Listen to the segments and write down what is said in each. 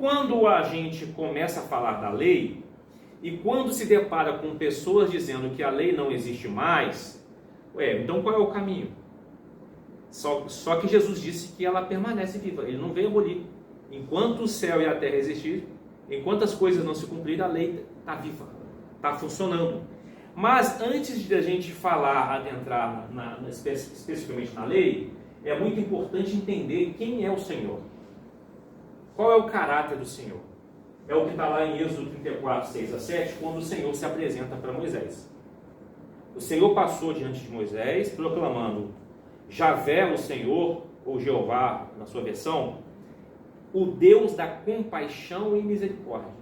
quando a gente começa a falar da lei, e quando se depara com pessoas dizendo que a lei não existe mais, então qual é o caminho? Só que Jesus disse que ela permanece viva, ele não veio abolir. Enquanto o céu e a terra existirem, enquanto as coisas não se cumprirem, a lei está viva, está funcionando. Mas antes de a gente adentrar especificamente na lei, é muito importante entender quem é o Senhor. Qual é o caráter do Senhor? É o que está lá em Êxodo 34, 6 a 7, quando o Senhor se apresenta para Moisés. O Senhor passou diante de Moisés, proclamando: Javé, o Senhor, ou Jeová, na sua versão, o Deus da compaixão e misericórdia.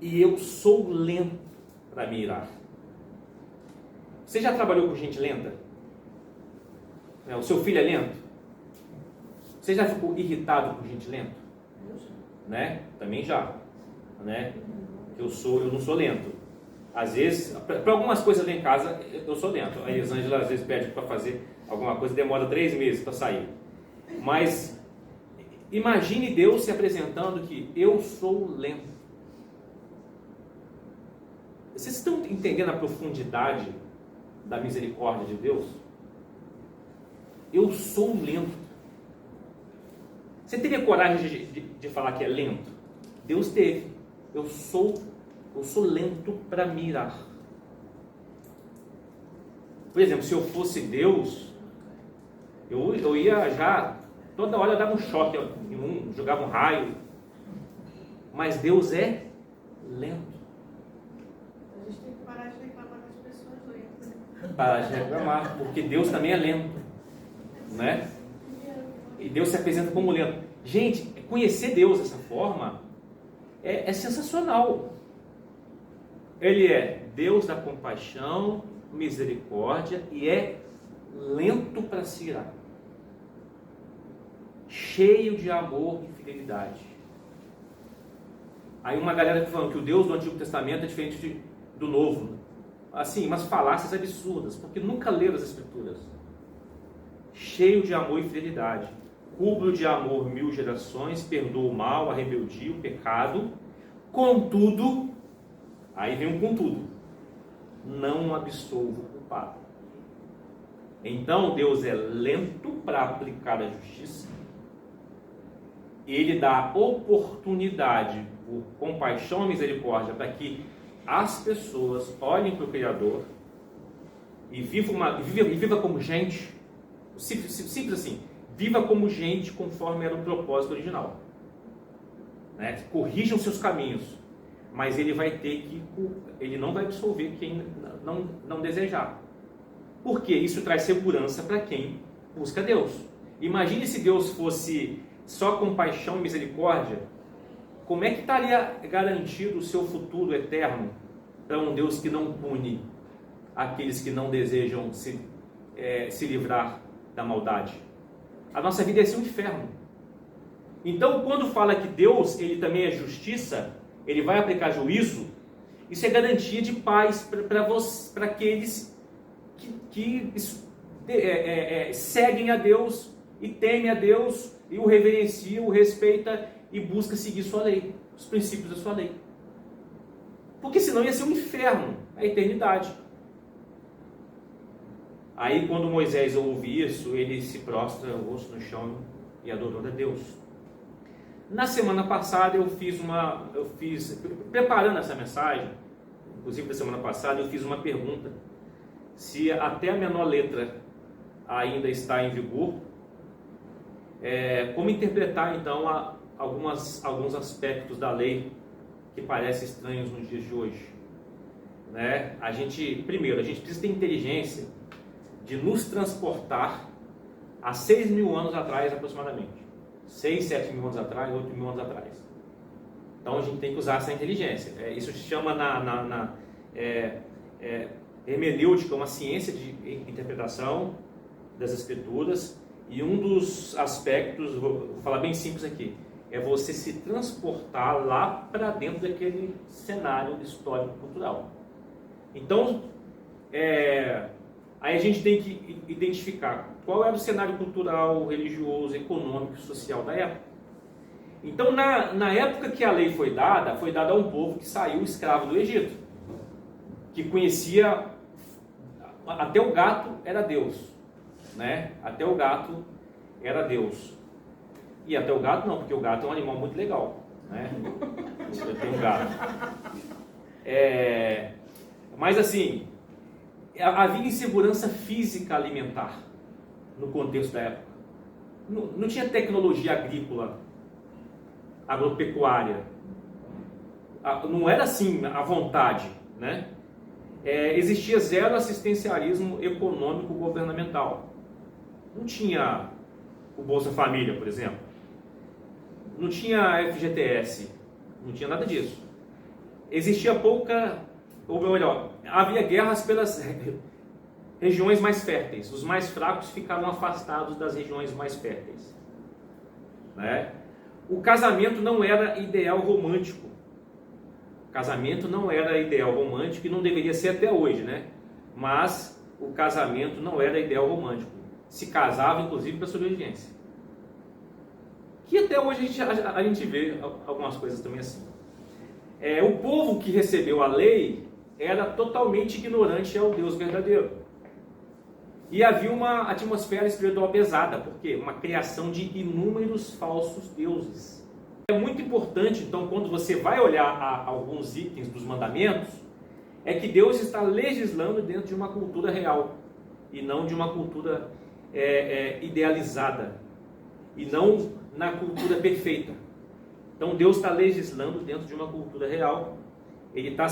E eu sou lento para me irar. Você já trabalhou com gente lenta? O seu filho é lento? Você já ficou irritado com gente lenta? Né? Também já. Né? Eu não sou lento. Às vezes, para algumas coisas lá em casa, eu sou lento. A Elisângela às vezes pede para fazer alguma coisa, demora 3 meses para sair. Mas imagine Deus se apresentando que eu sou lento. Vocês estão entendendo a profundidade da misericórdia de Deus? Eu sou lento. Você teria coragem de falar que é lento? Deus teve. Eu sou lento para mirar. Por exemplo, se eu fosse Deus, eu ia já, toda hora eu dava um choque em um, jogava um raio. Mas Deus é lento. A gente tem que parar de reclamar das pessoas lentas. Parar de reclamar, porque Deus também é lento, né? E Deus se apresenta como lento. Gente, conhecer Deus dessa forma é sensacional. Ele é Deus da compaixão, misericórdia e é lento para se irar, cheio de amor e fidelidade. Aí uma galera falando que o Deus do Antigo Testamento é diferente do Novo. Assim, umas falácias absurdas, porque nunca leram as Escrituras. Cheio de amor e fidelidade, cubro de amor 1000 gerações, perdoa o mal, a rebeldia, o pecado. Contudo, aí vem um contudo, não absolvo o culpado. Então Deus é lento para aplicar a justiça. Ele dá oportunidade por compaixão e misericórdia para que as pessoas olhem para o Criador e viva como gente, simples assim, viva como gente conforme era o propósito original, né? Corrijam seus caminhos, mas ele não vai absolver quem não desejar. Porque isso traz segurança para quem busca Deus. Imagine se Deus fosse só compaixão e misericórdia, como é que estaria garantido o seu futuro eterno para um Deus que não pune aqueles que não desejam se livrar da maldade? A nossa vida ia ser um inferno. Então, quando fala que Deus ele também é justiça, ele vai aplicar juízo, isso é garantia de paz para aqueles que seguem a Deus e temem a Deus e o reverenciam, o respeita e busca seguir sua lei, os princípios da sua lei. Porque senão ia ser um inferno, a eternidade. Aí quando Moisés ouve isso, ele se prostra o rosto no chão e adorou a Deus. Na semana passada preparando essa mensagem, inclusive da semana passada, eu fiz uma pergunta: se até a menor letra ainda está em vigor, como interpretar então alguns aspectos da lei que parecem estranhos nos dias de hoje, né? Primeiro, a gente precisa ter inteligência de nos transportar a 6.000 anos atrás aproximadamente, 6, 7 mil anos atrás, 8 mil anos atrás. Então a gente tem que usar essa inteligência. Isso se chama na hermenêutica, uma ciência de interpretação das Escrituras, e um dos aspectos, vou falar bem simples aqui, é você se transportar lá para dentro daquele cenário histórico-cultural. Então, aí a gente tem que identificar qual era o cenário cultural, religioso, econômico e social da época. Então, na época que a lei foi dada a um povo que saiu escravo do Egito, que conhecia, até o gato era Deus, né? Até o gato era Deus. E até o gato não, porque o gato é um animal muito legal, né? Eu tenho um gato. Mas assim, havia insegurança física alimentar no contexto da época. Não tinha tecnologia agrícola, agropecuária. Não era assim à vontade, né? Existia zero assistencialismo econômico governamental. Não tinha o Bolsa Família, por exemplo. Não tinha FGTS. Não tinha nada disso. Existia ou melhor, havia guerras pelas regiões mais férteis. Os mais fracos ficavam afastados das regiões mais férteis, né? O casamento não era ideal romântico. O casamento não era ideal romântico e não deveria ser até hoje, né? Mas o casamento não era ideal romântico. Se casava, inclusive, para sobrevivência. Que até hoje a gente vê algumas coisas também assim. O povo que recebeu a lei era totalmente ignorante ao Deus verdadeiro. E havia uma atmosfera espiritual pesada, porque uma criação de inúmeros falsos deuses. É muito importante, então, quando você vai olhar alguns itens dos mandamentos, é que Deus está legislando dentro de uma cultura real, e não de uma cultura idealizada, e não na cultura perfeita. Então Deus está legislando dentro de uma cultura real, Ele está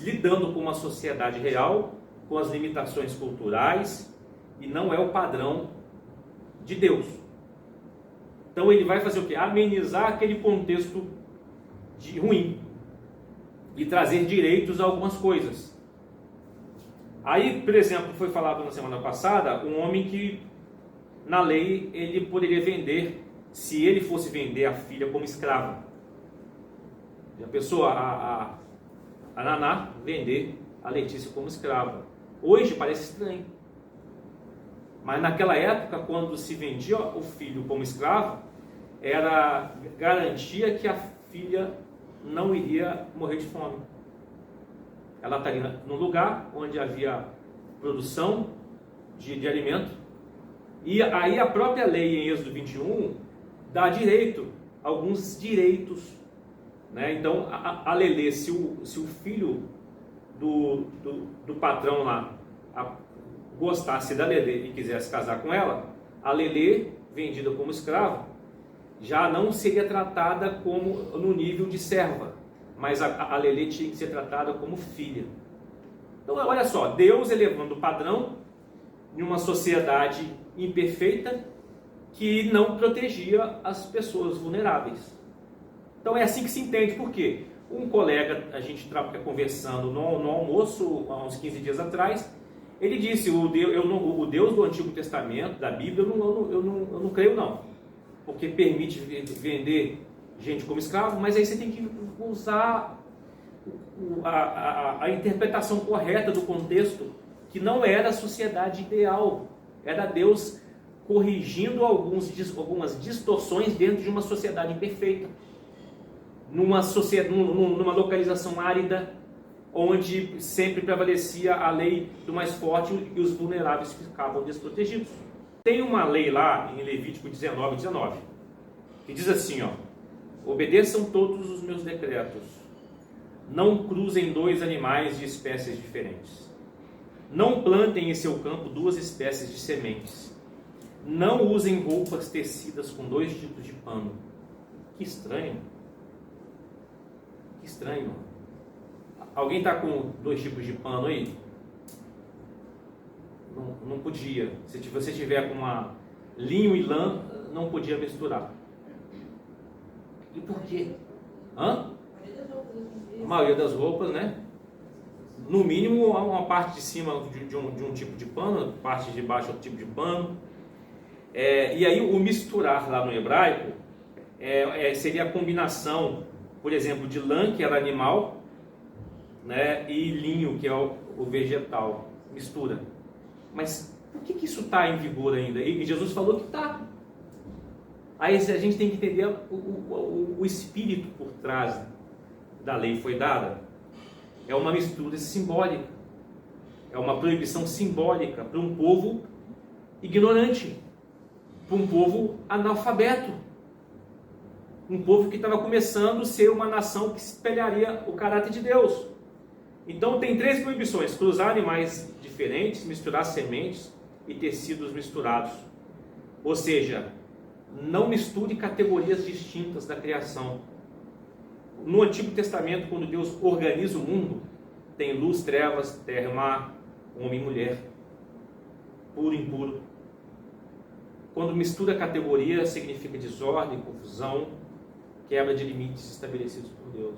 lidando com uma sociedade real, com as limitações culturais, e não é o padrão de Deus. Então Ele vai fazer o quê? Amenizar aquele contexto ruim e trazer direitos a algumas coisas. Aí, por exemplo, foi falado na semana passada, um homem que na lei ele poderia vender, se ele fosse vender a filha como escrava. A pessoa, a Naná, vender a Letícia como escrava. Hoje parece estranho. Mas naquela época, quando se vendia o filho como escravo, era garantia que a filha não iria morrer de fome. Ela estaria num lugar onde havia produção de alimento. E aí a própria lei em Êxodo 21 dá alguns direitos, né? Então a Lelê, se o filho do patrão lá gostasse da Lelê e quisesse casar com ela, a Lelê, vendida como escrava, já não seria tratada como no nível de serva, mas a Lelê tinha que ser tratada como filha. Então olha só, Deus elevando o padrão em uma sociedade imperfeita que não protegia as pessoas vulneráveis. Então é assim que se entende. Por quê? Um colega, a gente estava conversando no almoço há uns 15 dias atrás, ele disse, o Deus do Antigo Testamento, da Bíblia, eu não creio não, porque permite vender gente como escravo, mas aí você tem que usar a interpretação correta do contexto, que não era a sociedade ideal, era Deus corrigindo algumas distorções dentro de uma sociedade imperfeita, numa localização árida, onde sempre prevalecia a lei do mais forte e os vulneráveis ficavam desprotegidos. Tem uma lei lá em Levítico 19, que diz assim, obedeçam todos os meus decretos, não cruzem dois animais de espécies diferentes, não plantem em seu campo duas espécies de sementes, não usem roupas tecidas com dois tipos de pano. Que estranho. Que estranho. Alguém está com dois tipos de pano aí? Não podia. Se você tiver com linho e lã, não podia misturar. E por quê? A maioria das roupas, né? No mínimo, uma parte de cima de um tipo de pano, parte de baixo outro tipo de pano. E aí o misturar lá no hebraico seria a combinação, por exemplo, de lã, que era animal, né, e linho, que é o vegetal. Mistura. Mas por que isso está em vigor ainda? E Jesus falou que está. Aí a gente tem que entender o espírito por trás da lei foi dada. É uma mistura simbólica, é uma proibição simbólica para um povo ignorante, para um povo analfabeto, um povo que estava começando a ser uma nação que espelharia o caráter de Deus. Então tem 3 proibições: cruzar animais diferentes, misturar sementes e tecidos misturados. Ou seja, não misture categorias distintas da criação. No Antigo Testamento, quando Deus organiza o mundo, tem luz, trevas, terra e mar, homem e mulher, puro e impuro. Quando mistura categoria, significa desordem, confusão, quebra de limites estabelecidos por Deus.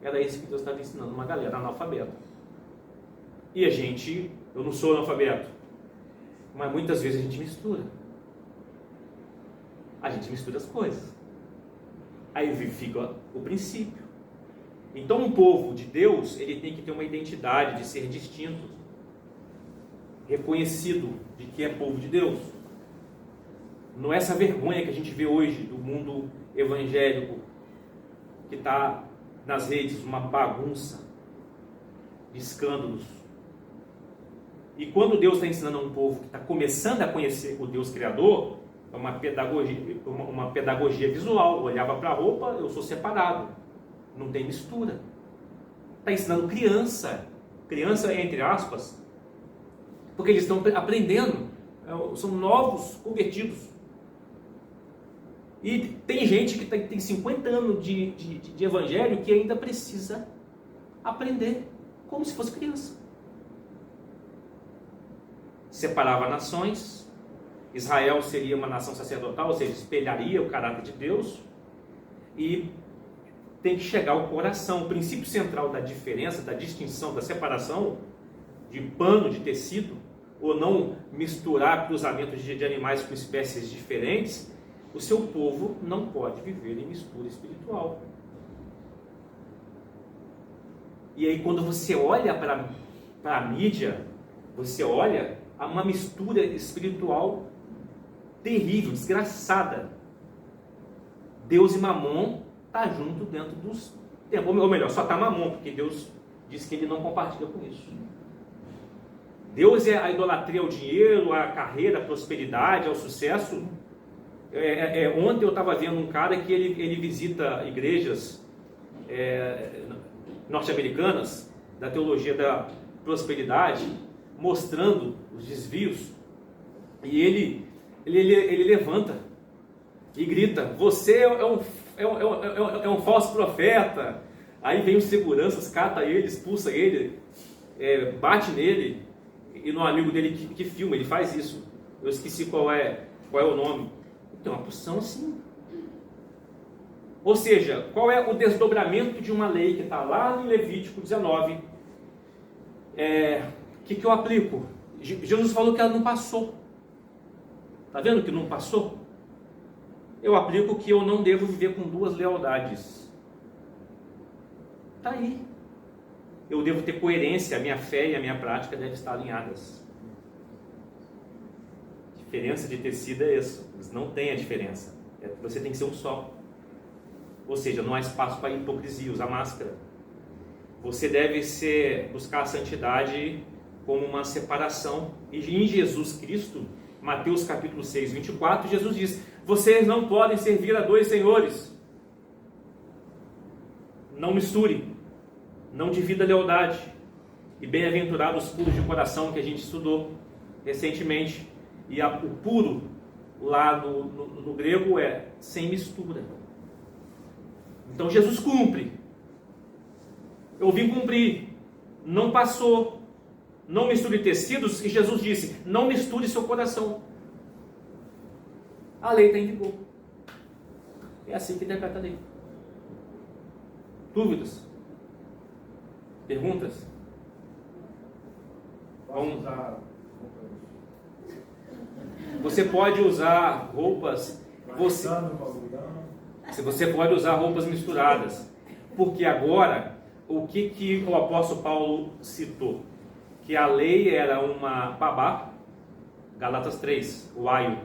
Era isso que Deus estava ensinando uma galera analfabeta. E eu não sou analfabeto, mas muitas vezes a gente mistura. A gente mistura as coisas. Aí fica o princípio. Então um povo de Deus, ele tem que ter uma identidade de ser distinto, reconhecido de que é povo de Deus. Não é essa vergonha que a gente vê hoje do mundo evangélico, que está nas redes, uma bagunça de escândalos. E quando Deus está ensinando a um povo que está começando a conhecer o Deus Criador, é uma pedagogia visual. Olhava para a roupa, eu sou separado, não tem mistura. Está ensinando criança entre aspas, porque eles estão aprendendo, são novos convertidos. E tem gente que tem 50 anos de evangelho que ainda precisa aprender, como se fosse criança. Separava nações. Israel seria uma nação sacerdotal, ou seja, espelharia o caráter de Deus. E tem que chegar ao coração. O princípio central da diferença, da distinção, da separação de pano, de tecido, ou não misturar cruzamentos de animais com espécies diferentes. O seu povo não pode viver em mistura espiritual. E aí quando você olha para a mídia, você olha a uma mistura espiritual terrível, desgraçada. Deus e Mamon tá junto dentro dos templos. Ou melhor, só está Mamon, porque Deus diz que ele não compartilha com isso. Deus é a idolatria ao dinheiro, à carreira, à prosperidade, ao sucesso. Ontem eu estava vendo um cara que ele visita igrejas norte-americanas da teologia da prosperidade, mostrando os desvios, e ele levanta e grita: você é um falso profeta. Aí vem os seguranças, cata ele, expulsa ele, bate nele, e no amigo dele que filma, ele faz isso. Eu esqueci qual é o nome. Então, uma posição assim. Ou seja, qual é o desdobramento de uma lei que está lá no Levítico 19? Que eu aplico? Jesus falou que ela não passou. Está vendo que não passou? Eu aplico que eu não devo viver com 2 lealdades. Está aí. Eu devo ter coerência, a minha fé e a minha prática devem estar alinhadas. A diferença de tecido é isso. Eles não têm a diferença. Você tem que ser um só. Ou seja, não há espaço para hipocrisia, usar máscara. Você deve buscar a santidade como uma separação. E em Jesus Cristo, Mateus capítulo 6, 24, Jesus diz: vocês não podem servir a 2 senhores. Não misture, não divida a lealdade. E bem-aventurados os puros de coração, que a gente estudou recentemente. E o puro, lá no grego, é sem mistura. Então Jesus cumpre. Eu vim cumprir. Não passou. Não misture tecidos. E Jesus disse: não misture seu coração. A lei está em vigor. É assim que interpreta a lei. Dúvidas? Perguntas? Posso usar Você pode usar roupas. Você pode usar roupas misturadas. Porque agora, o que o apóstolo Paulo citou? Que a lei era uma babá, Galatas 3, o aio,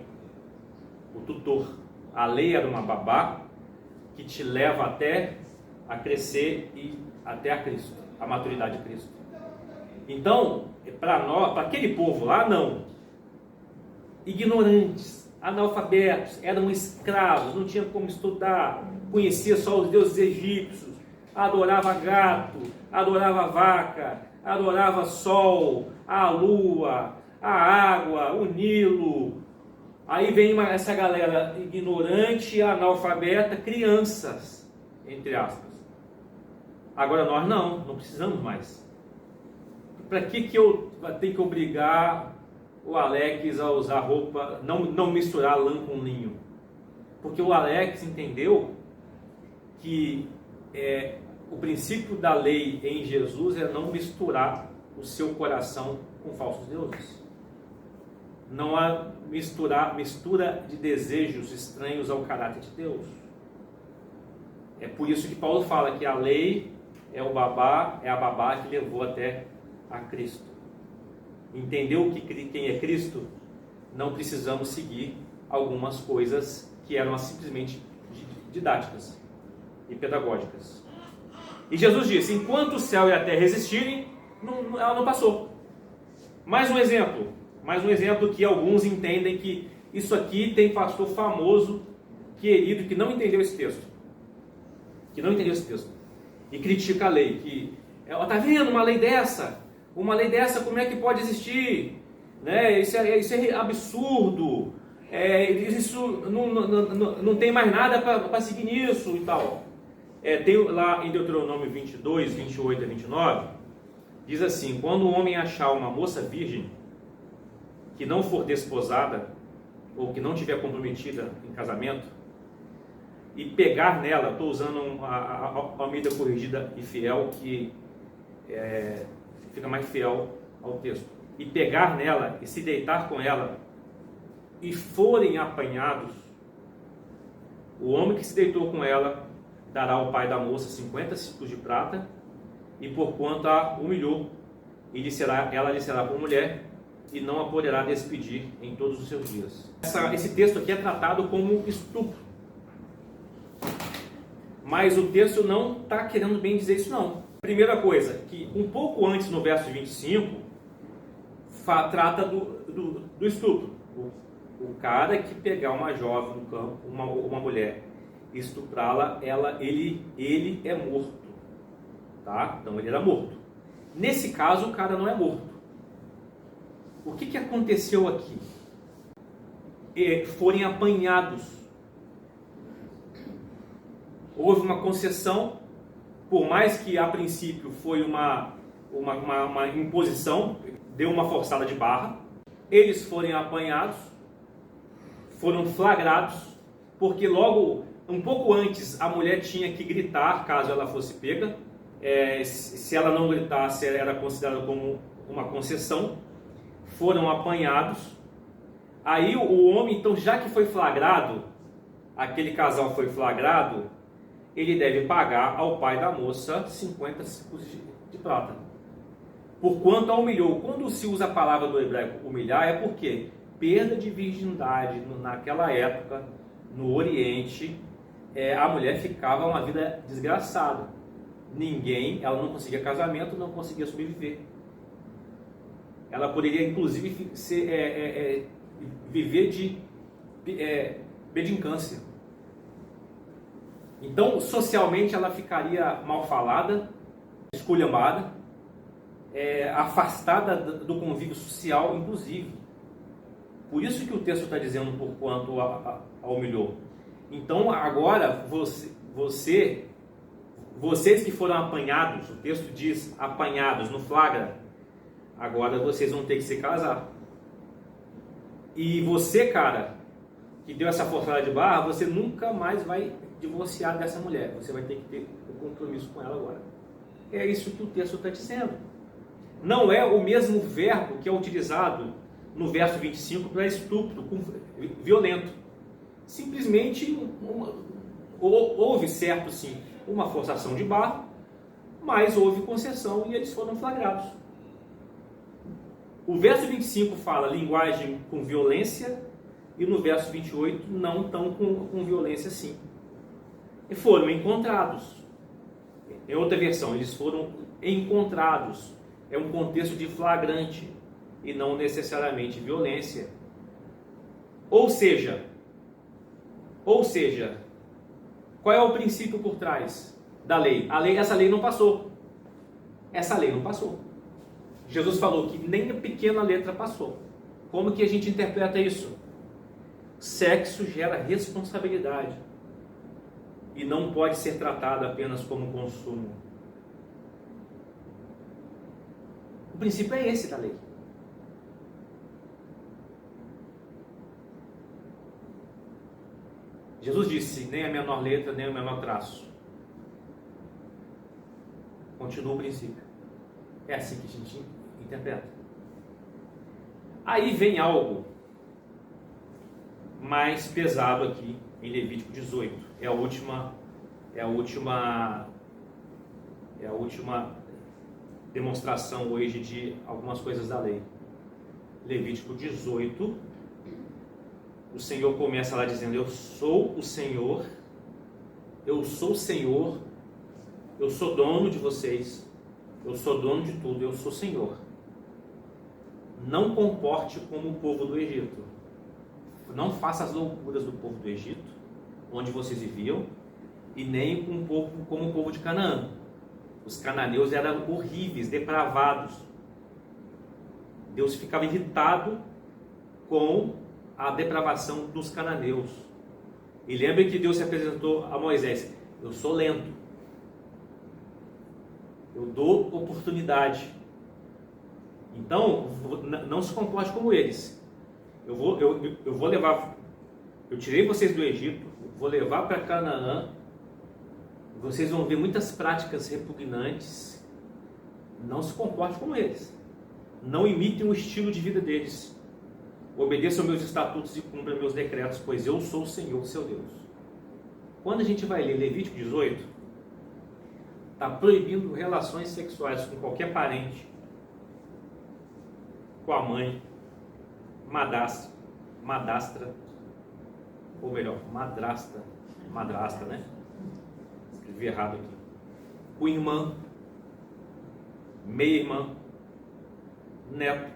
o tutor. A lei era uma babá que te leva até a crescer e até a Cristo, a maturidade de Cristo. Então, para aquele povo lá, não. Ignorantes, analfabetos, eram escravos, não tinham como estudar, conhecia só os deuses egípcios, adorava gato, adorava vaca, adorava sol, a lua, a água, o Nilo. Aí vem essa galera ignorante, analfabeta, crianças, entre aspas. Agora nós não precisamos mais. Para que eu tenho que obrigar o Alex a usar roupa, não misturar lã com linho? Porque o Alex entendeu que o princípio da lei em Jesus é não misturar o seu coração com falsos deuses. Não há mistura de desejos estranhos ao caráter de Deus. É por isso que Paulo fala que a lei é a babá que levou até a Cristo. Entendeu quem é Cristo? Não precisamos seguir algumas coisas que eram simplesmente didáticas e pedagógicas. E Jesus disse: enquanto o céu e a terra existirem, ela não passou. Mais um exemplo que alguns entendem que isso aqui tem pastor famoso, querido, que não entendeu esse texto. E critica a lei. Que, tá vendo uma lei dessa? Uma lei dessa, como é que pode existir? Né? Isso é absurdo. Isso não tem mais nada para seguir nisso e tal. Tem lá em Deuteronômio 22, 28 a 29, diz assim: quando o homem achar uma moça virgem, que não for desposada, ou que não tiver comprometida em casamento, e pegar nela, estou usando a Almeida Corrigida e Fiel, que fica mais fiel ao texto, e pegar nela e se deitar com ela, e forem apanhados, o homem que se deitou com ela dará ao pai da moça 50 ciclos de prata, e porquanto a humilhou, ela lhe será por mulher, e não a poderá despedir em todos os seus dias. Esse texto aqui é tratado como estupro, mas o texto não está querendo bem dizer isso não. Primeira coisa, que um pouco antes, no verso 25, trata do estupro. O cara que pegar uma jovem no campo, uma mulher, e estuprá-la, ele é morto. Tá? Então ele era morto. Nesse caso, o cara não é morto. O que aconteceu aqui? Forem apanhados. Houve uma concessão, por mais que a princípio foi uma imposição, deu uma forçada de barra. Eles forem apanhados, foram flagrados, porque logo, um pouco antes, a mulher tinha que gritar caso ela fosse pega. Se ela não gritasse, era considerada como uma concessão. Foram apanhados. Aí o homem, então, já que foi flagrado, aquele casal foi flagrado, ele deve pagar ao pai da moça 50 ciclos de prata. Porquanto a humilhou. Quando se usa a palavra do hebraico humilhar, é porque perda de virgindade naquela época, no Oriente, a mulher ficava uma vida desgraçada. Ela não conseguia casamento, não conseguia sobreviver. Ela poderia, inclusive, viver de bedicância. Então, socialmente, ela ficaria mal falada, esculhambada, afastada do convívio social, inclusive. Por isso que o texto está dizendo por quanto a humilhou. Então, agora, vocês que foram apanhados, o texto diz apanhados no flagra, agora vocês vão ter que se casar. E você, cara, que deu essa forçada de barra, você nunca mais vai divorciar dessa mulher. Você vai ter que ter um compromisso com ela agora. É isso que o texto está dizendo. Não é o mesmo verbo que é utilizado no verso 25 para estupro violento. Simplesmente houve, certo, sim, uma forçação de barra, mas houve concessão e eles foram flagrados. O verso 25 fala linguagem com violência, e no verso 28 não estão com violência assim. E foram encontrados. Em outra versão, eles foram encontrados. É um contexto de flagrante e não necessariamente violência. Ou seja, qual é o princípio por trás da lei? Essa lei não passou. Essa lei não passou. Jesus falou que nem a pequena letra passou. Como que a gente interpreta isso? Sexo gera responsabilidade e não pode ser tratado apenas como consumo. O princípio é esse da lei. Jesus disse, nem a menor letra, nem o menor traço. Continua o princípio. É assim que a gente interpreta. Aí vem algo mais pesado aqui em Levítico 18. É a última demonstração hoje de algumas coisas da lei. Levítico 18, o Senhor começa lá dizendo, eu sou o Senhor, eu sou o Senhor, eu sou dono de vocês, eu sou dono de tudo, eu sou Senhor. Não comporte como o povo do Egito. Não faça as loucuras do povo do Egito, onde vocês viviam, e nem com um povo como o povo de Canaã. Os cananeus eram horríveis, depravados. Deus ficava irritado com a depravação dos cananeus. E lembre que Deus se apresentou a Moisés: eu sou lento, eu dou oportunidade. Então, não se comporte como eles. Eu vou levar, eu tirei vocês do Egito, vou levar para Canaã. Vocês vão ver muitas práticas repugnantes. Não se comporte como eles. Não imitem o estilo de vida deles. Obedeçam meus estatutos e cumpram meus decretos, pois eu sou o Senhor, seu Deus. Quando a gente vai ler Levítico 18, está proibindo relações sexuais com qualquer parente, com a mãe, madrasta, ou melhor, madrasta, né? Escrevi errado aqui. Com irmã, meia-irmã, neto,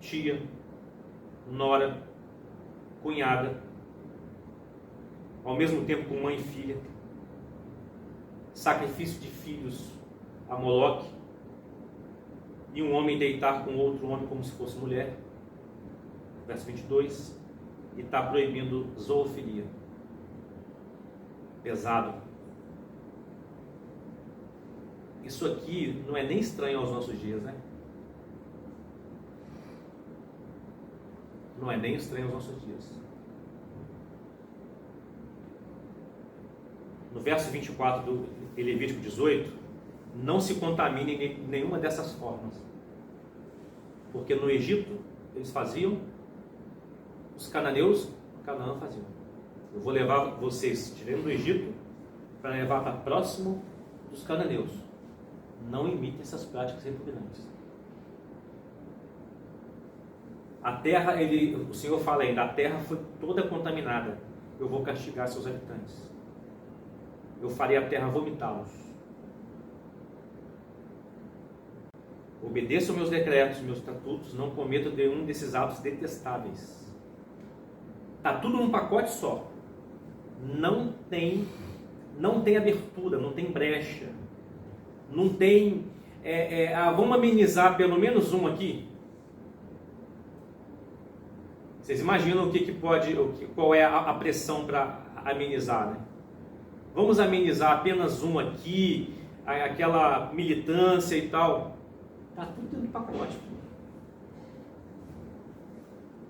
tia, nora, cunhada, ao mesmo tempo com mãe e filha, sacrifício de filhos a Moloque, e um homem deitar com outro homem como se fosse mulher, verso 22, e está proibindo zoofilia. Pesado. Isso aqui não é nem estranho aos nossos dias, né? Não é nem estranho aos nossos dias. No verso 24 do Levítico 18, não se contamine em nenhuma dessas formas. Porque no Egito eles faziam, os cananeus, Canaã faziam. Eu vou levar vocês, tirando do Egito, para levar para próximo dos cananeus. Não imitem essas práticas repugnantes. A terra, o Senhor fala ainda, a terra foi toda contaminada. Eu vou castigar seus habitantes. Eu farei a terra vomitá-los. Obedeçam meus decretos, meus estatutos, não cometam nenhum desses atos detestáveis. Está tudo num pacote só. Não tem abertura, não tem brecha. Não tem... vamos amenizar pelo menos um aqui. Vocês imaginam qual é a pressão para amenizar, né? Vamos amenizar apenas um aqui, aquela militância e tal. Está tudo dentro do pacote.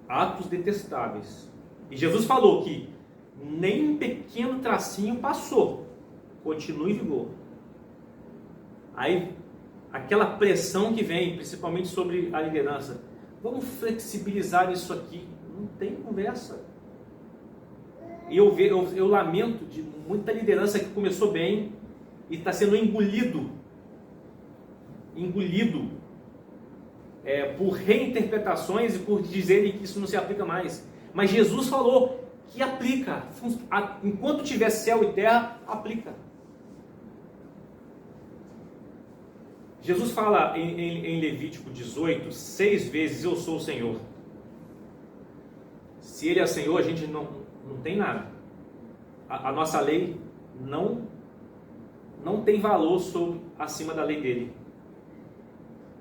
Atos detestáveis. E Jesus falou que nem um pequeno tracinho passou. Continua em vigor. Aí, aquela pressão que vem, principalmente sobre a liderança. Vamos flexibilizar isso aqui. Não tem conversa. E eu lamento de muita liderança que começou bem e está sendo engolido por reinterpretações e por dizerem que isso não se aplica mais. Mas Jesus falou que aplica. Enquanto tiver céu e terra, aplica. Jesus fala em Levítico 18, 6 vezes: eu sou o Senhor. Se Ele é Senhor, a gente não tem nada. A nossa lei não tem valor acima da lei dele.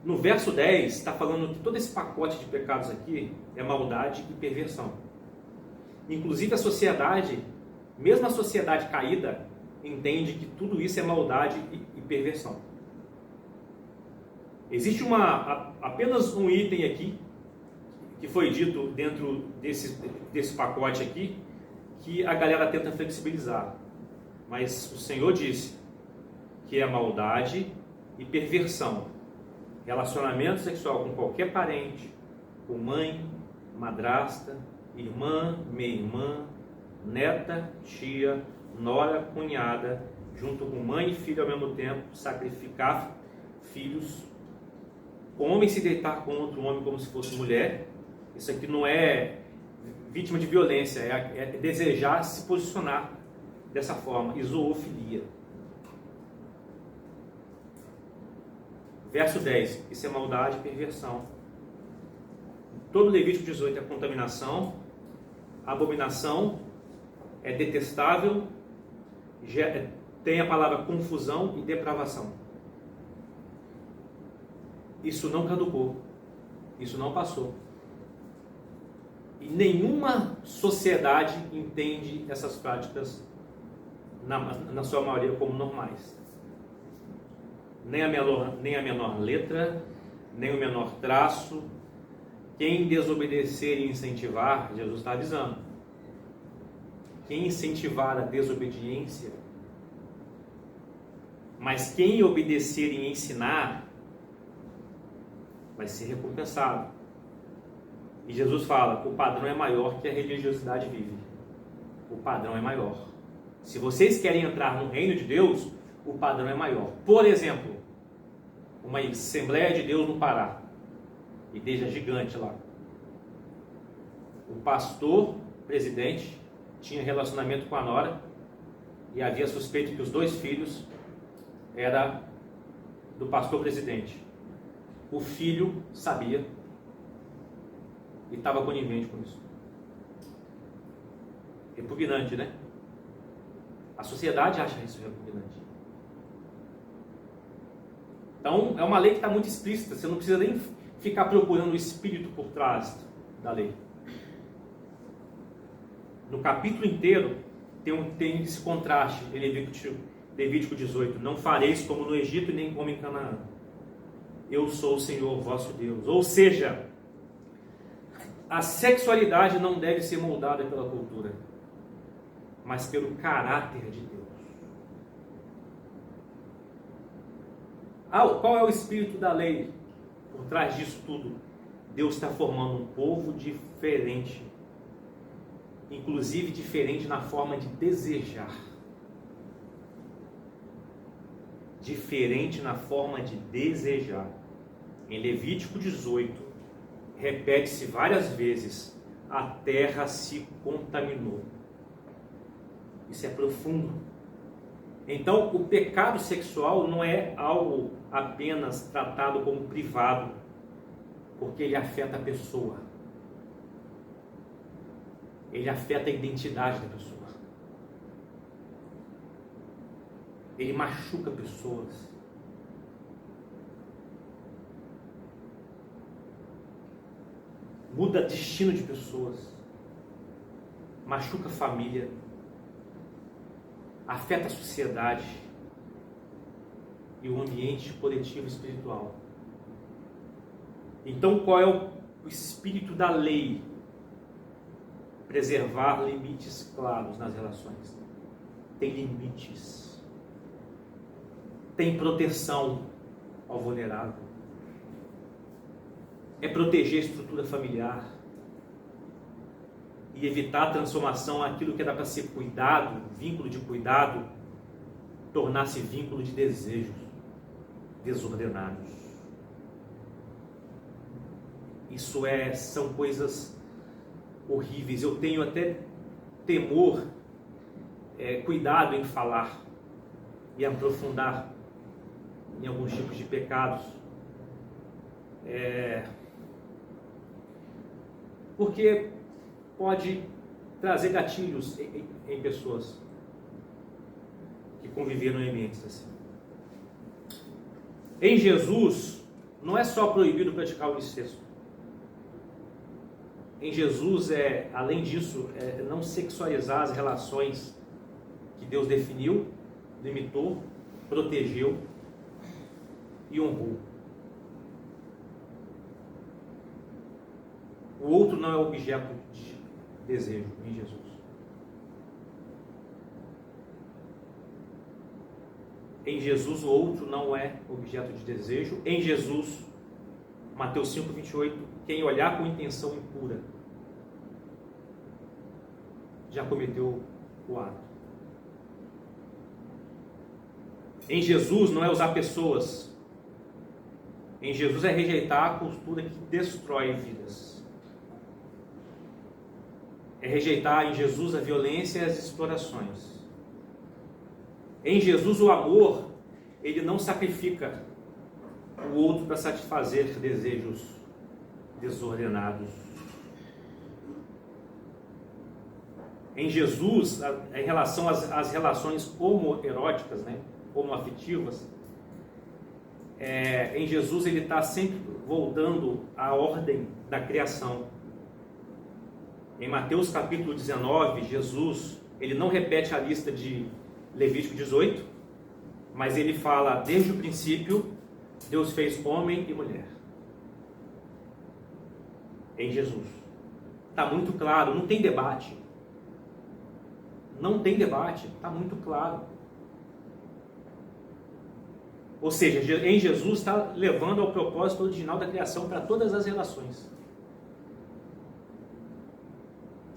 No verso 10, está falando que todo esse pacote de pecados aqui é maldade e perversão. Inclusive a sociedade, mesmo a sociedade caída, entende que tudo isso é maldade e perversão. Existe apenas um item aqui, que foi dito dentro desse pacote aqui, que a galera tenta flexibilizar. Mas o Senhor disse que é maldade e perversão. Relacionamento sexual com qualquer parente, com mãe, madrasta, irmã, meia-irmã, neta, tia, nora, cunhada, junto com mãe e filho ao mesmo tempo, sacrificar filhos, homem se deitar com outro homem como se fosse mulher. Isso aqui não é vítima de violência, é desejar se posicionar dessa forma, zoofilia. Verso 10, isso é maldade e perversão. Todo Levítico 18 é contaminação, abominação, é detestável, tem a palavra confusão e depravação. Isso não caducou, isso não passou. E nenhuma sociedade entende essas práticas, na sua maioria, como normais. Nem a menor letra, nem o menor traço. Quem desobedecer e incentivar, Jesus está avisando. Quem incentivar a desobediência, mas quem obedecer e ensinar, vai ser recompensado. E Jesus fala que o padrão é maior que a religiosidade vive. O padrão é maior. Se vocês querem entrar no reino de Deus, o padrão é maior. Por exemplo, uma Assembleia de Deus no Pará, igreja gigante lá. O pastor presidente tinha relacionamento com a nora e havia suspeito que os 2 filhos eram do pastor presidente. O filho sabia e estava conivente com isso. Repugnante, né? A sociedade acha isso repugnante. Então, é uma lei que está muito explícita. Você não precisa nem ficar procurando o espírito por trás da lei. No capítulo inteiro, tem esse contraste em Levítico 18. Não fareis como no Egito e nem como em Canaã. Eu sou o Senhor vosso Deus. Ou seja, a sexualidade não deve ser moldada pela cultura, mas pelo caráter de Deus. Qual é o espírito da lei? Por trás disso tudo, Deus está formando um povo diferente, inclusive diferente na forma de desejar. Diferente na forma de desejar. Em Levítico 18, repete-se várias vezes: a terra se contaminou. Isso é profundo. Então, o pecado sexual não é algo apenas tratado como privado, porque ele afeta a pessoa. Ele afeta a identidade da pessoa. Ele machuca pessoas. Muda destino de pessoas. Machuca a família. Afeta a sociedade e o ambiente coletivo espiritual. Então, qual é o espírito da lei? Preservar limites claros nas relações. Tem limites. Tem proteção ao vulnerável. É proteger a estrutura familiar e evitar a transformação aquilo que era para ser cuidado, vínculo de cuidado, tornar-se vínculo de desejos desordenados. Isso são coisas horríveis. Eu tenho até temor, cuidado em falar e aprofundar em alguns tipos de pecados. Porque pode trazer gatilhos em pessoas que conviveram em ambientes assim. Em Jesus, não é só proibido praticar o incesto. Em Jesus, além disso, não sexualizar as relações que Deus definiu, limitou, protegeu e honrou. O outro não é objeto de desejo em Jesus. Em Jesus, o outro não é objeto de desejo. Em Jesus, Mateus 5:28, quem olhar com intenção impura já cometeu o ato. Em Jesus não é usar pessoas. Em Jesus é rejeitar a cultura que destrói vidas. É rejeitar em Jesus a violência e as explorações. Em Jesus o amor, ele não sacrifica o outro para satisfazer desejos desordenados. Em Jesus, em relação às relações homoeróticas, homoafetivas, em Jesus ele está sempre voltando à ordem da criação. Em Mateus capítulo 19, Jesus, ele não repete a lista de Levítico 18, mas ele fala, desde o princípio, Deus fez homem e mulher. Em Jesus. Está muito claro, não tem debate. Não tem debate, está muito claro. Ou seja, em Jesus está levando ao propósito original da criação para todas as relações.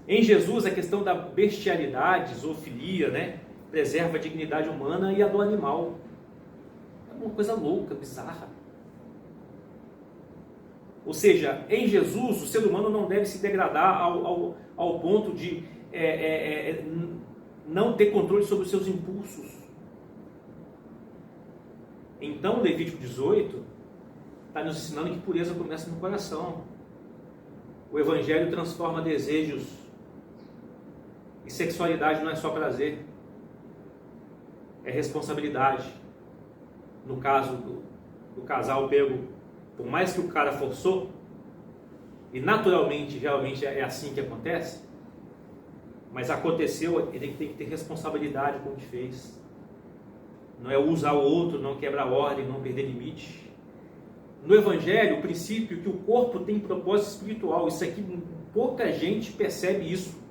Em Jesus, a questão da bestialidade, zoofilia, preserva a dignidade humana e a do animal. É uma coisa louca, bizarra. Ou seja, em Jesus, o ser humano não deve se degradar ao ponto de não ter controle sobre os seus impulsos. Então, Levítico 18 está nos ensinando que pureza começa no coração. O Evangelho transforma desejos. E sexualidade não é só prazer. É responsabilidade. No caso do casal pego, por mais que o cara forçou, e naturalmente, realmente é assim que acontece, mas aconteceu, ele tem que ter responsabilidade com o que fez. Não é usar o outro, não quebrar a ordem, não perder limite. No Evangelho, o princípio é que o corpo tem propósito espiritual. Isso aqui, pouca gente percebe isso.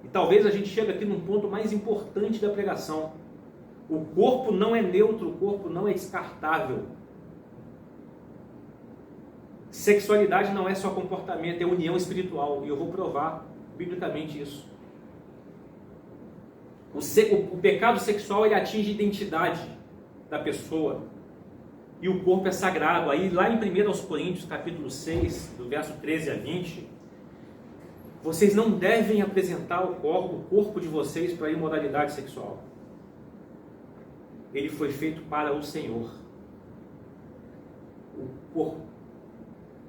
E talvez a gente chegue aqui num ponto mais importante da pregação. O corpo não é neutro, o corpo não é descartável. Sexualidade não é só comportamento, é união espiritual. E eu vou provar biblicamente isso. O pecado sexual ele atinge a identidade da pessoa. E o corpo é sagrado. Aí lá em 1 Coríntios capítulo 6, do verso 13 a 20, vocês não devem apresentar o corpo de vocês para a imoralidade sexual. Ele foi feito para o Senhor. O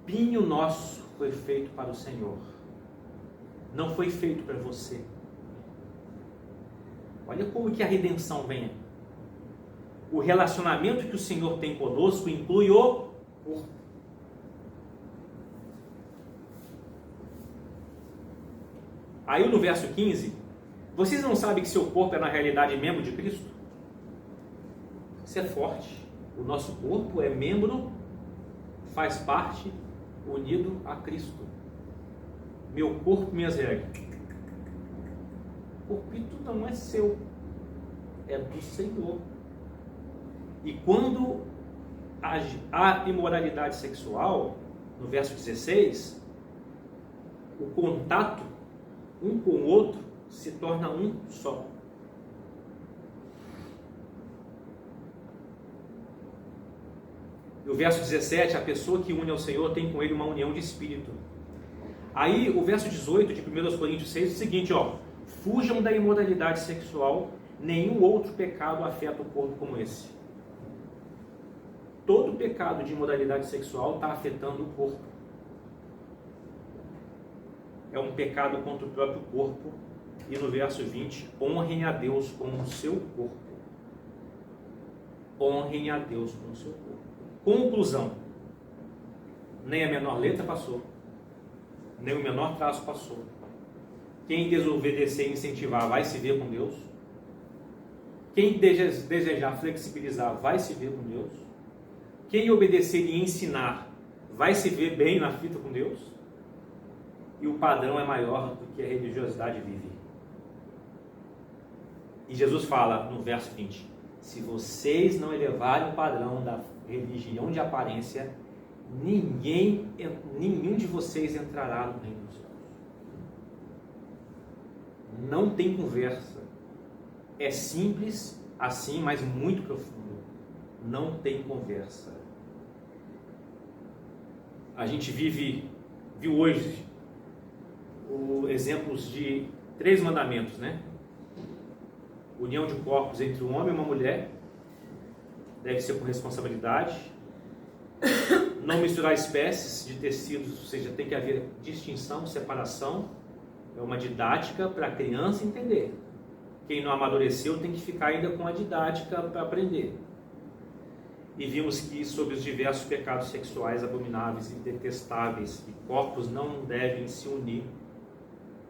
corpinho nosso foi feito para o Senhor. Não foi feito para você. Olha como que a redenção vem. O relacionamento que o Senhor tem conosco inclui o corpo. Aí no verso 15, vocês não sabem que seu corpo é na realidade membro de Cristo? Isso é forte. O nosso corpo é membro, faz parte, unido a Cristo. Meu corpo, minhas regras. O corpito não é seu, é do Senhor. E quando há imoralidade sexual, no verso 16, o contato um com o outro se torna um só. No verso 17, a pessoa que une ao Senhor tem com ele uma união de espírito. Aí o verso 18 de 1 Coríntios 6 é o seguinte, ó: fujam da imoralidade sexual, nenhum outro pecado afeta o corpo como esse. Todo pecado de imoralidade sexual está afetando o corpo. É um pecado contra o próprio corpo. E no verso 20, honrem a Deus com o seu corpo. Honrem a Deus com o seu corpo. Conclusão: nem a menor letra passou, nem o menor traço passou. Quem desobedecer e incentivar vai se ver com Deus. Quem desejar flexibilizar vai se ver com Deus. Quem obedecer e ensinar vai se ver bem na fita com Deus. E o padrão é maior do que a religiosidade vive. E Jesus fala no verso 20: se vocês não elevarem o padrão da religião de aparência, nenhum de vocês entrará no reino dos céus. Não tem conversa. É simples assim, mas muito profundo. Não tem conversa. A gente viu hoje exemplos de 3 mandamentos, né? União de corpos entre um homem e uma mulher deve ser com responsabilidade. Não misturar espécies de tecidos, ou seja, tem que haver distinção, separação. É uma didática para a criança entender. Quem não amadureceu tem que ficar ainda com a didática para aprender. E vimos que sobre os diversos pecados sexuais abomináveis e detestáveis, que corpos não devem se unir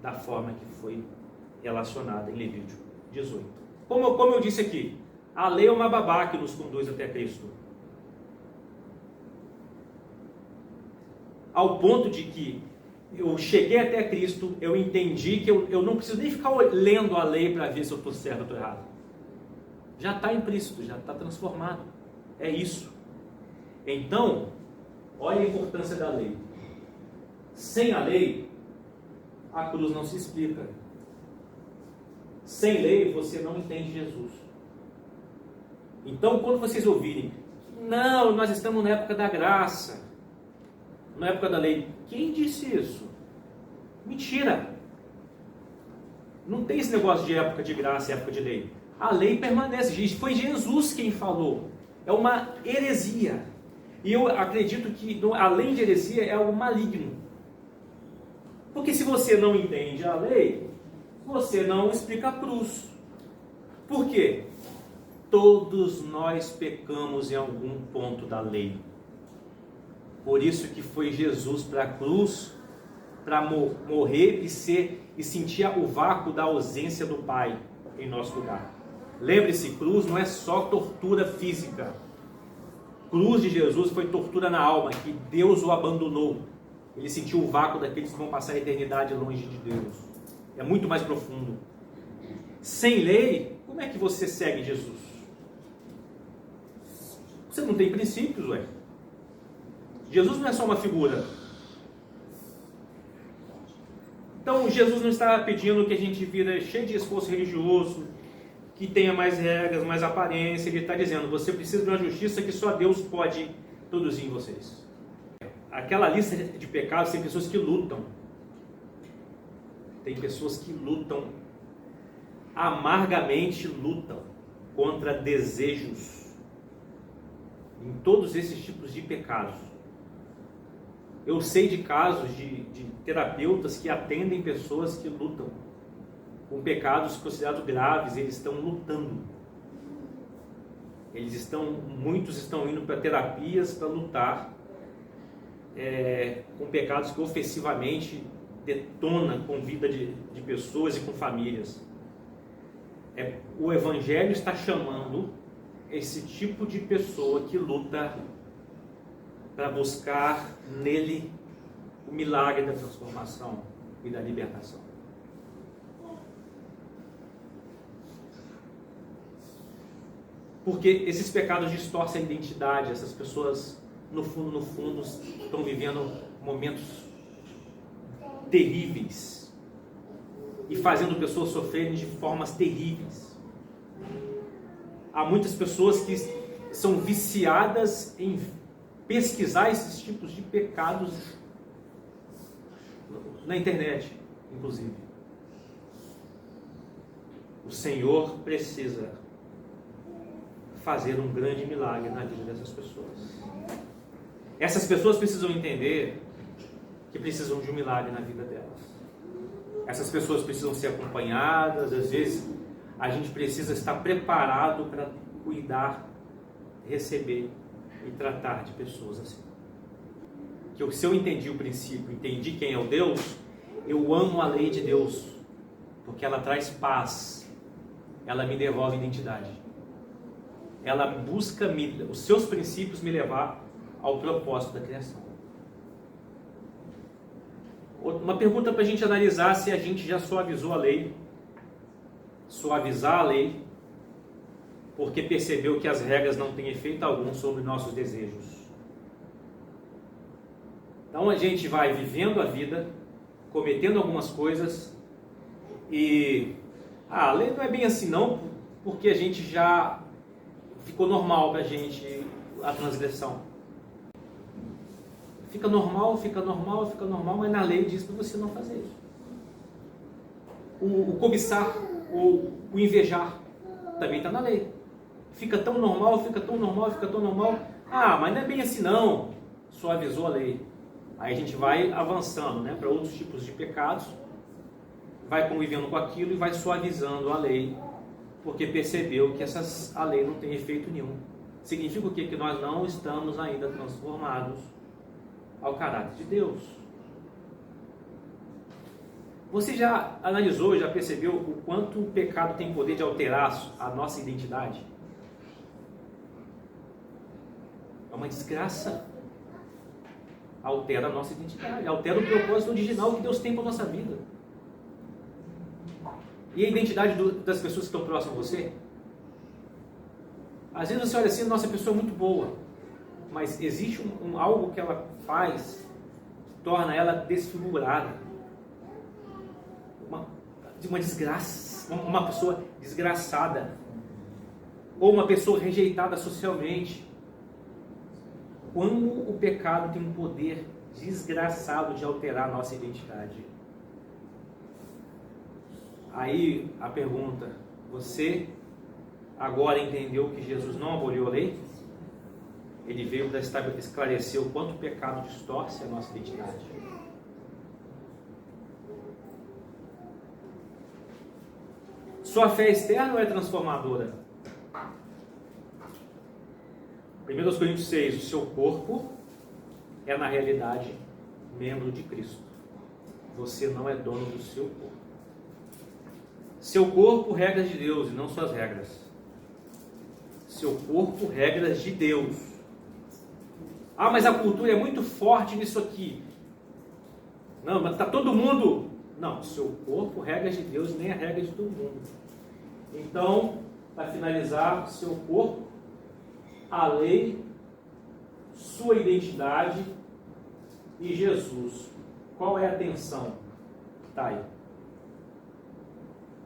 da forma que foi relacionada em Levítico 18. Como eu disse aqui, a lei é uma babá que nos conduz até Cristo. Ao ponto de que eu cheguei até Cristo, eu entendi que eu não preciso nem ficar lendo a lei para ver se eu estou certo ou estou errado. Já está em Cristo, já está transformado. É isso. Então, olha a importância da lei. Sem a lei, a cruz não se explica. Sem lei, você não entende Jesus. Então, quando vocês ouvirem, não, nós estamos na época da graça, na época da lei, quem disse isso? Mentira! Não tem esse negócio de época de graça e época de lei. A lei permanece. Foi Jesus quem falou. É uma heresia. E eu acredito que, além de heresia, é algo maligno. Porque se você não entende a lei, você não explica a cruz. Por quê? Todos nós pecamos em algum ponto da lei. Por isso que foi Jesus para a cruz, para morrer e sentir o vácuo da ausência do Pai em nosso lugar. Lembre-se, cruz não é só tortura física. Cruz de Jesus foi tortura na alma, que Deus o abandonou. Ele sentiu o vácuo daqueles que vão passar a eternidade longe de Deus. É muito mais profundo. Sem lei, como é que você segue Jesus? Você não tem princípios, ué. Jesus não é só uma figura. Então, Jesus não está pedindo que a gente vira cheio de esforço religioso, que tenha mais regras, mais aparência. Ele está dizendo, você precisa de uma justiça que só Deus pode produzir em vocês. Aquela lista de pecados, tem pessoas que lutam. Tem pessoas que lutam, amargamente lutam contra desejos em todos esses tipos de pecados. Eu sei de casos de terapeutas que atendem pessoas que lutam com pecados considerados graves. Eles estão lutando. Muitos estão indo para terapias para lutar com pecados que ofensivamente detonam com a vida de pessoas e com famílias. O Evangelho está chamando esse tipo de pessoa que luta para buscar nele o milagre da transformação e da libertação. Porque esses pecados distorcem a identidade. Essas pessoas, no fundo, estão vivendo momentos terríveis e fazendo pessoas sofrerem de formas terríveis. Há muitas pessoas que são viciadas em pesquisar esses tipos de pecados na internet, inclusive. O Senhor precisa fazer um grande milagre na vida dessas pessoas. Essas pessoas precisam entender que precisam de um milagre na vida delas. Essas pessoas precisam ser acompanhadas. Às vezes a gente precisa estar preparado para cuidar, receber e tratar de pessoas assim. Que se eu entendi o princípio, entendi quem é o Deus, eu amo a lei de Deus, porque ela traz paz, ela me devolve identidade, ela busca os seus princípios me levar ao propósito da criação. Uma pergunta para a gente analisar se a gente já suavizou a lei, suavizar a lei, porque percebeu que as regras não têm efeito algum sobre nossos desejos. Então a gente vai vivendo a vida, cometendo algumas coisas e a lei não é bem assim não, porque a gente já ficou normal para a gente a transgressão. Fica normal, mas na lei diz para você não fazer isso. O cobiçar ou o invejar também está na lei. Fica tão normal. Ah, mas não é bem assim não. Suavizou a lei. Aí a gente vai avançando, né, para outros tipos de pecados, vai convivendo com aquilo e vai suavizando a lei, porque percebeu que a lei não tem efeito nenhum. Significa o quê? Que nós não estamos ainda transformados ao caráter de Deus. Você já analisou, já percebeu o quanto o pecado tem poder de alterar a nossa identidade? É uma desgraça. Altera a nossa identidade, altera o propósito original que Deus tem para a nossa vida. E a identidade das pessoas que estão próximas a você? Às vezes você olha assim, nossa, a pessoa é muito boa, mas existe algo que ela faz que torna ela desfigurada. Uma desgraça, uma pessoa desgraçada, ou uma pessoa rejeitada socialmente. Como o pecado tem um poder desgraçado de alterar a nossa identidade. Aí a pergunta, você agora entendeu que Jesus não aboliu a lei? Ele veio para esclarecer o quanto o pecado distorce a nossa identidade. Sua fé externa ou é transformadora? 1 Coríntios 6, o seu corpo é na realidade membro de Cristo. Você não é dono do seu corpo. Seu corpo, regras de Deus e não suas regras. Seu corpo, regras de Deus. Ah, mas a cultura é muito forte nisso aqui. Não, mas está todo mundo... Não, seu corpo, regras de Deus, nem a regra de todo mundo. Então, para finalizar, seu corpo, a lei, sua identidade e Jesus. Qual é a tensão que está aí?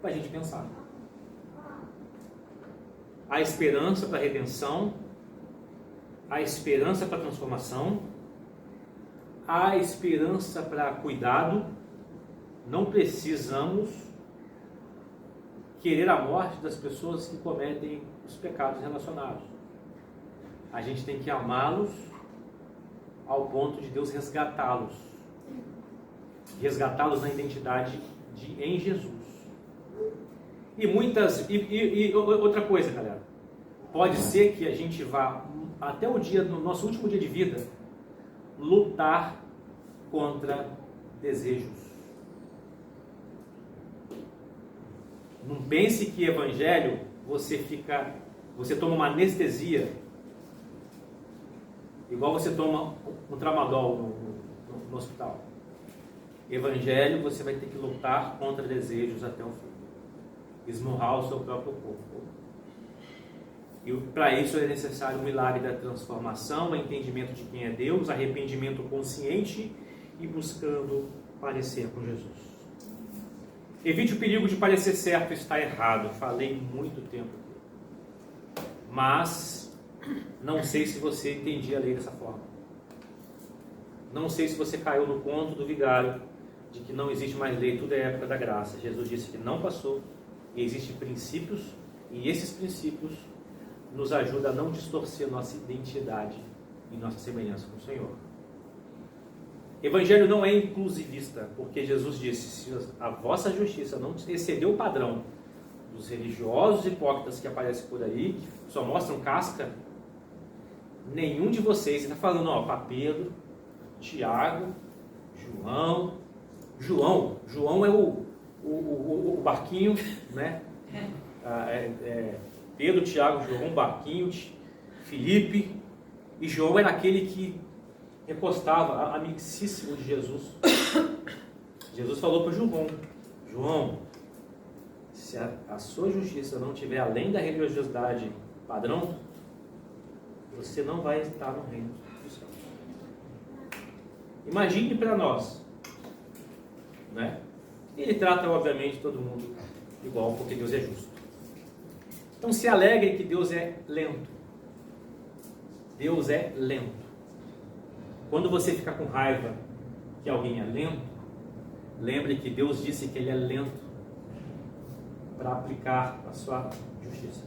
Para a gente pensar. A esperança para a redenção, a esperança para a transformação, a esperança para cuidado. Não precisamos querer a morte das pessoas que cometem os pecados relacionados. A gente tem que amá-los ao ponto de Deus resgatá-los. Resgatá-los na identidade em Jesus. E outra coisa, galera. Pode ser que a gente vá, até no nosso último dia de vida, lutar contra desejos. Não pense que evangelho você toma uma anestesia, igual você toma um tramadol no hospital. Evangelho, você vai ter que lutar contra desejos até o fim. Esmurrar o seu próprio corpo. E para isso é necessário um milagre da transformação, o entendimento de quem é Deus, arrependimento consciente e buscando parecer com Jesus. Evite o perigo de parecer certo e estar errado. Falei muito tempo. Mas não sei se você entendia a lei dessa forma. Não sei se você caiu no conto do vigário de que não existe mais lei, tudo é época da graça. Jesus disse que não passou e existem princípios, e esses princípios nos ajudam a não distorcer nossa identidade e nossa semelhança com o Senhor. Evangelho não é inclusivista, porque Jesus disse: se a vossa justiça não exceder o padrão dos religiosos hipócritas que aparecem por aí, que só mostram casca, nenhum de vocês, ele está falando para Pedro, Tiago, João é o barquinho, né? Pedro, Tiago, João, barquinho, Filipe, e João era aquele que recostava, amicíssimo de Jesus. Jesus falou para João, se a sua justiça não estiver além da religiosidade padrão, você não vai estar no reino do céu. Imagine para nós, né? Ele trata, obviamente, todo mundo igual, porque Deus é justo. Então se alegre que Deus é lento. Deus é lento. Quando você ficar com raiva que alguém é lento, lembre que Deus disse que Ele é lento para aplicar a sua justiça.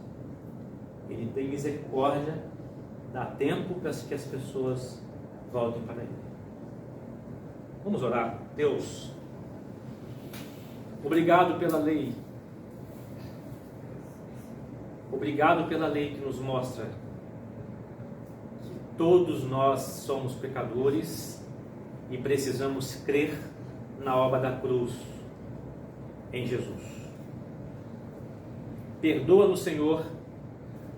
Ele tem misericórdia, dá tempo para que as pessoas voltem para Ele. Vamos orar. Deus, obrigado pela lei. Obrigado pela lei que nos mostra que todos nós somos pecadores e precisamos crer na obra da cruz em Jesus. Perdoa-nos, Senhor,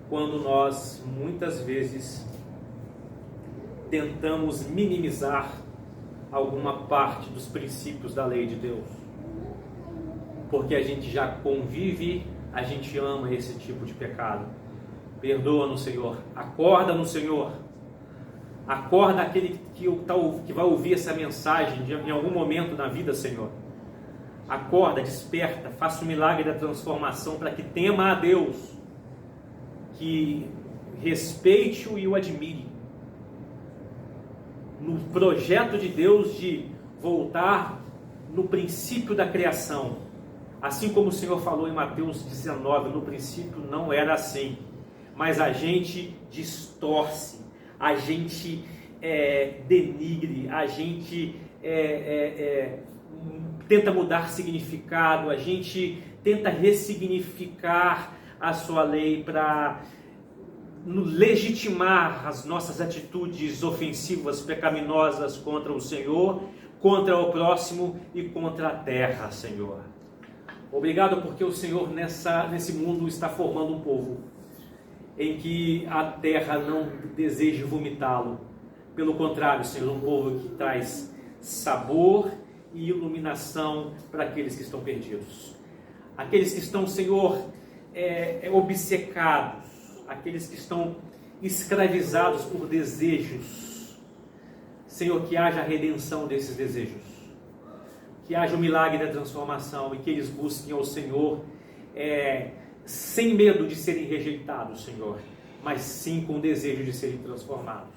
quando nós muitas vezes tentamos minimizar alguma parte dos princípios da lei de Deus, porque a gente já convive, a gente ama esse tipo de pecado. Perdoa-nos, Senhor. Acorda no Senhor. Acorda aquele que vai ouvir essa mensagem em algum momento na vida, Senhor. Acorda, desperta, faça o milagre da transformação para que tema a Deus, que respeite-o e o admire. No projeto de Deus de voltar no princípio da criação, assim como o Senhor falou em Mateus 19, no princípio não era assim, mas a gente distorce, a gente denigre, a gente tenta mudar significado, a gente tenta ressignificar a sua lei para legitimar as nossas atitudes ofensivas, pecaminosas contra o Senhor, contra o próximo e contra a terra, Senhor. Obrigado porque o Senhor nesse mundo está formando um povo em que a terra não deseja vomitá-lo. Pelo contrário, Senhor, um povo que traz sabor e iluminação para aqueles que estão perdidos. Aqueles que estão, Senhor, obcecados, aqueles que estão escravizados por desejos. Senhor, que haja a redenção desses desejos, que haja o milagre da transformação e que eles busquem ao Senhor sem medo de serem rejeitados, Senhor, mas sim com o desejo de serem transformados.